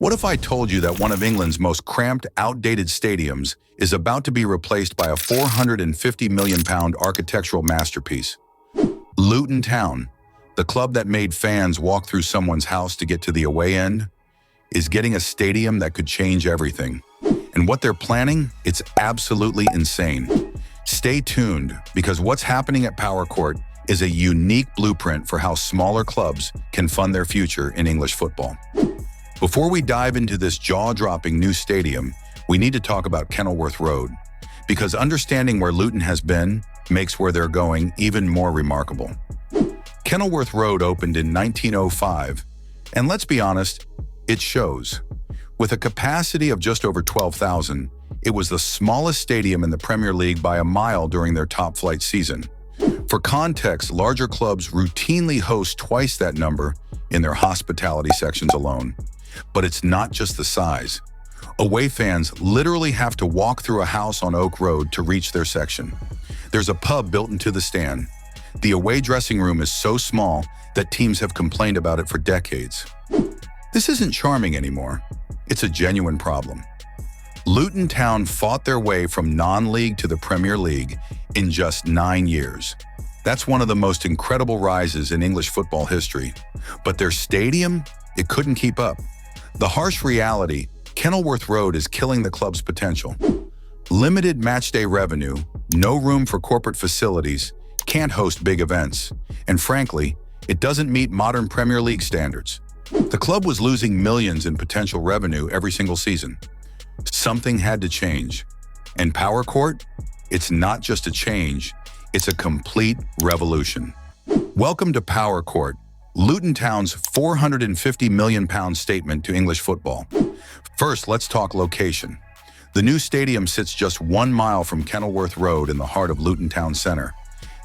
What if I told you that one of England's most cramped, outdated stadiums is about to be replaced by a £450 million architectural masterpiece? Luton Town, the club that made fans walk through someone's house to get to the away end, is getting a stadium that could change everything. And what they're planning, it's absolutely insane. Stay tuned, because what's happening at Power Court is a unique blueprint for how smaller clubs can fund their future in English football. Before we dive into this jaw-dropping new stadium, we need to talk about Kenilworth Road, because understanding where Luton has been makes where they're going even more remarkable. Kenilworth Road opened in 1905, and let's be honest, it shows. With a capacity of just over 12,000, it was the smallest stadium in the Premier League by a mile during their top-flight season. For context, larger clubs routinely host twice that number in their hospitality sections alone. But it's not just the size. Away fans literally have to walk through a house on Oak Road to reach their section. There's a pub built into the stand. The away dressing room is so small that teams have complained about it for decades. This isn't charming anymore. It's a genuine problem. Luton Town fought their way from non-league to the Premier League in just 9 years. That's one of the most incredible rises in English football history. But their stadium, it couldn't keep up. The harsh reality, Kenilworth Road is killing the club's potential. Limited matchday revenue, no room for corporate facilities, can't host big events, and frankly, it doesn't meet modern Premier League standards. The club was losing millions in potential revenue every single season. Something had to change. And Power Court? It's not just a change, it's a complete revolution. Welcome to Power Court, Luton Town's £450 million statement to English football. First, let's talk location. The new stadium sits just 1 mile from Kenilworth Road in the heart of Luton Town Centre.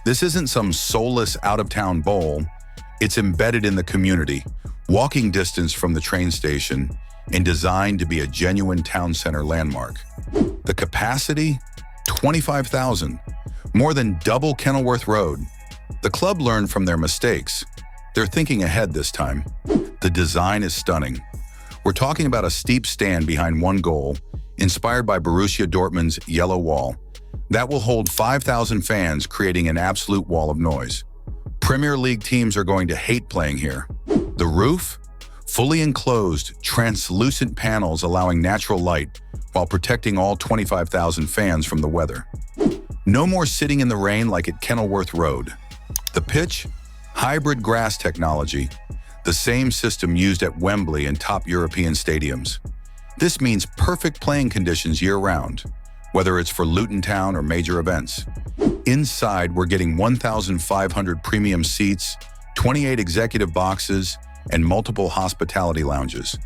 This isn't some soulless out-of-town bowl. It's embedded in the community, walking distance from the train station, and designed to be a genuine town center landmark. The capacity? 25,000, more than double Kenilworth Road. The club learned from their mistakes. They're thinking ahead this time. The design is stunning. We're talking about a steep stand behind one goal, inspired by Borussia Dortmund's Yellow Wall. That will hold 5,000 fans, creating an absolute wall of noise. Premier League teams are going to hate playing here. The roof? Fully enclosed, translucent panels allowing natural light while protecting all 25,000 fans from the weather. No more sitting in the rain like at Kenilworth Road. The pitch? Hybrid grass technology, the same system used at Wembley and top European stadiums. This means perfect playing conditions year-round, whether it's for Luton Town or major events. Inside, we're getting 1,500 premium seats, 28 executive boxes, and multiple hospitality lounges.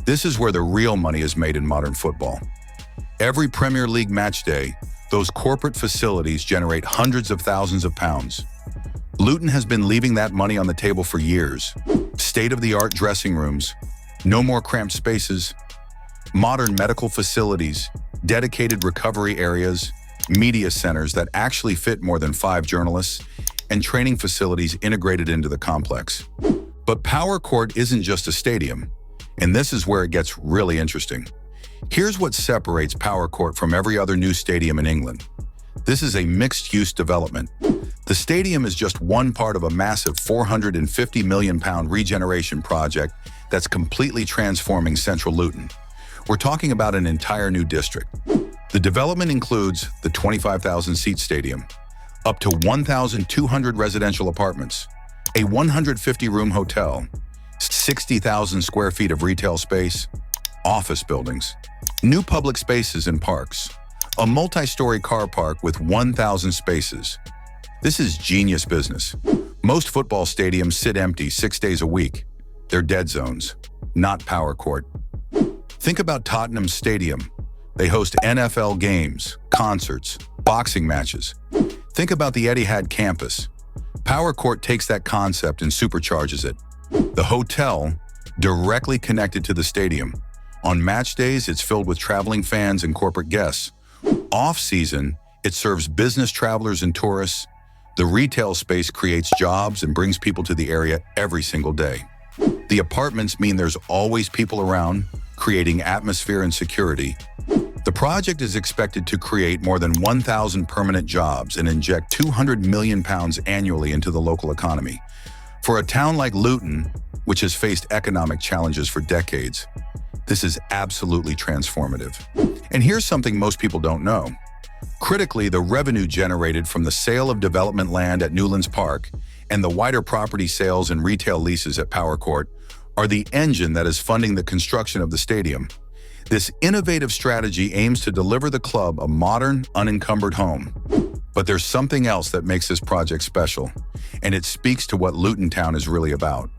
This is where the real money is made in modern football. Every Premier League match day, those corporate facilities generate hundreds of thousands of pounds. Luton has been leaving that money on the table for years. State-of-the-art dressing rooms, no more cramped spaces, modern medical facilities, dedicated recovery areas, media centers that actually fit more than 5 journalists, and training facilities integrated into the complex. But Power Court isn't just a stadium, and this is where it gets really interesting. Here's what separates Power Court from every other new stadium in England. This is a mixed-use development. The stadium is just one part of a massive £450 million regeneration project that's completely transforming central Luton. We're talking about an entire new district. The development includes the 25,000-seat stadium, up to 1,200 residential apartments, a 150-room hotel, 60,000 square feet of retail space, office buildings, new public spaces and parks, a multi-story car park with 1,000 spaces. This is genius business. Most football stadiums sit empty 6 days a week. They're dead zones, not Power Court. Think about Tottenham Stadium. They host NFL games, concerts, boxing matches. Think about the Etihad campus. Power Court takes that concept and supercharges it. The hotel, directly connected to the stadium. On match days, it's filled with traveling fans and corporate guests. Off-season, it serves business travelers and tourists. The retail space creates jobs and brings people to the area every single day. The apartments mean there's always people around, creating atmosphere and security. The project is expected to create more than 1,000 permanent jobs and inject £200 million annually into the local economy. For a town like Luton, which has faced economic challenges for decades, this is absolutely transformative. And here's something most people don't know. Critically, the revenue generated from the sale of development land at Newlands Park and the wider property sales and retail leases at Power Court are the engine that is funding the construction of the stadium. This innovative strategy aims to deliver the club a modern, unencumbered home. But there's something else that makes this project special, and it speaks to what Luton Town is really about.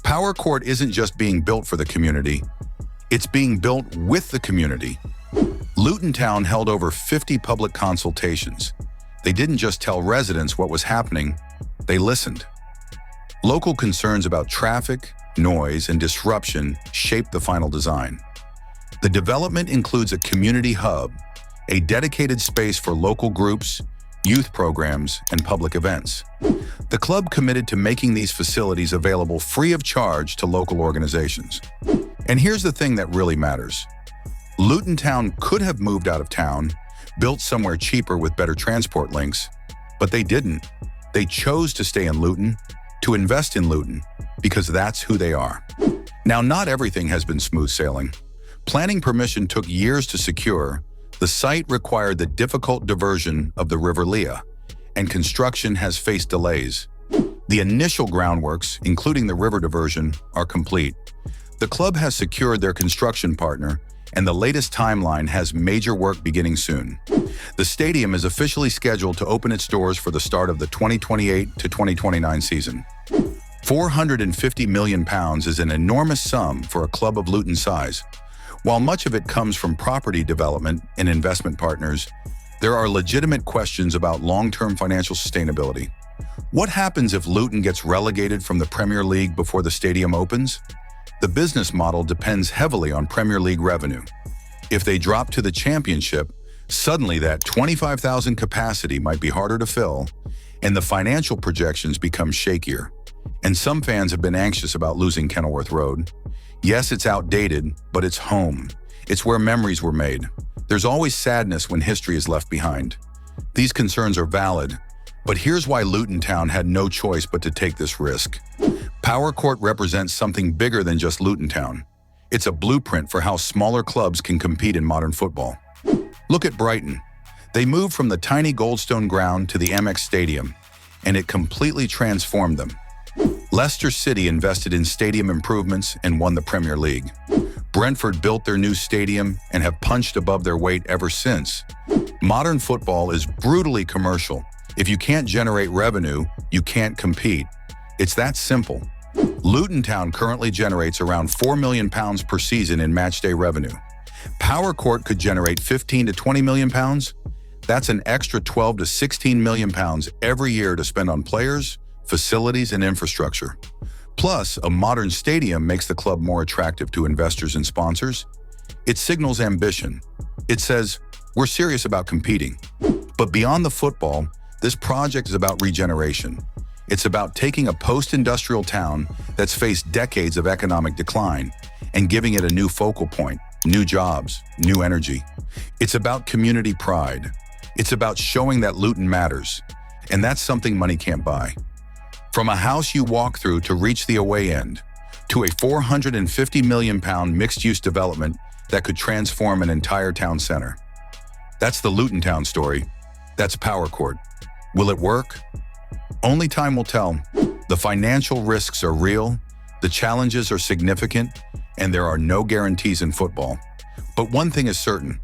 Power Court isn't just being built for the community, it's being built with the community. Luton Town held over 50 public consultations. They didn't just tell residents what was happening, they listened. Local concerns about traffic, noise, and disruption shaped the final design. The development includes a community hub, a dedicated space for local groups, youth programs, and public events. The club committed to making these facilities available free of charge to local organizations. And here's the thing that really matters. Luton Town could have moved out of town, built somewhere cheaper with better transport links, but they didn't. They chose to stay in Luton, to invest in Luton, because that's who they are. Now, not everything has been smooth sailing. Planning permission took years to secure. The site required the difficult diversion of the River Lea, and construction has faced delays. The initial groundworks, including the river diversion, are complete. The club has secured their construction partner, and the latest timeline has major work beginning soon. The stadium is officially scheduled to open its doors for the start of the 2028 to 2029 season. £450 million is an enormous sum for a club of Luton's size. While much of it comes from property development and investment partners, there are legitimate questions about long-term financial sustainability. What happens if Luton gets relegated from the Premier League before the stadium opens? The business model depends heavily on Premier League revenue. If they drop to the Championship, suddenly that 25,000 capacity might be harder to fill, and the financial projections become shakier. And some fans have been anxious about losing Kenilworth Road. Yes, it's outdated, but it's home. It's where memories were made. There's always sadness when history is left behind. These concerns are valid, but here's why Luton Town had no choice but to take this risk. Power Court represents something bigger than just Luton Town. It's a blueprint for how smaller clubs can compete in modern football. Look at Brighton. They moved from the tiny Goldstone ground to the Amex Stadium, and it completely transformed them. Leicester City invested in stadium improvements and won the Premier League. Brentford built their new stadium and have punched above their weight ever since. Modern football is brutally commercial. If you can't generate revenue, you can't compete. It's that simple. Luton Town currently generates around £4 million per season in matchday revenue. Power Court could generate £15 to £20 million. That's an extra £12 to £16 million every year to spend on players, facilities, and infrastructure. Plus, a modern stadium makes the club more attractive to investors and sponsors. It signals ambition. It says, we're serious about competing. But beyond the football, this project is about regeneration. It's about taking a post-industrial town that's faced decades of economic decline and giving it a new focal point, new jobs, new energy. It's about community pride. It's about showing that Luton matters, and that's something money can't buy. From a house you walk through to reach the away end, to a £450 million mixed-use development that could transform an entire town center. That's the Luton Town story. That's Power Court. Will it work? Only time will tell. The financial risks are real, the challenges are significant, and there are no guarantees in football. But one thing is certain,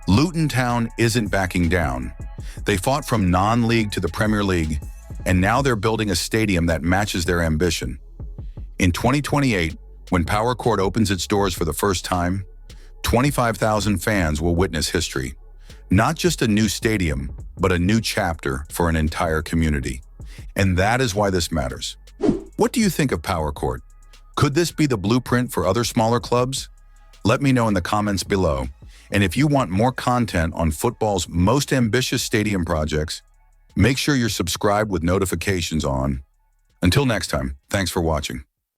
Luton Town isn't backing down. They fought from non-league to the Premier League, and now they're building a stadium that matches their ambition. In 2028, when Power Court opens its doors for the first time, 25,000 fans will witness history. Not just a new stadium, but a new chapter for an entire community. And that is why this matters. What do you think of Power Court? Could this be the blueprint for other smaller clubs? Let me know in the comments below. And if you want more content on football's most ambitious stadium projects, make sure you're subscribed with notifications on. Until next time, thanks for watching.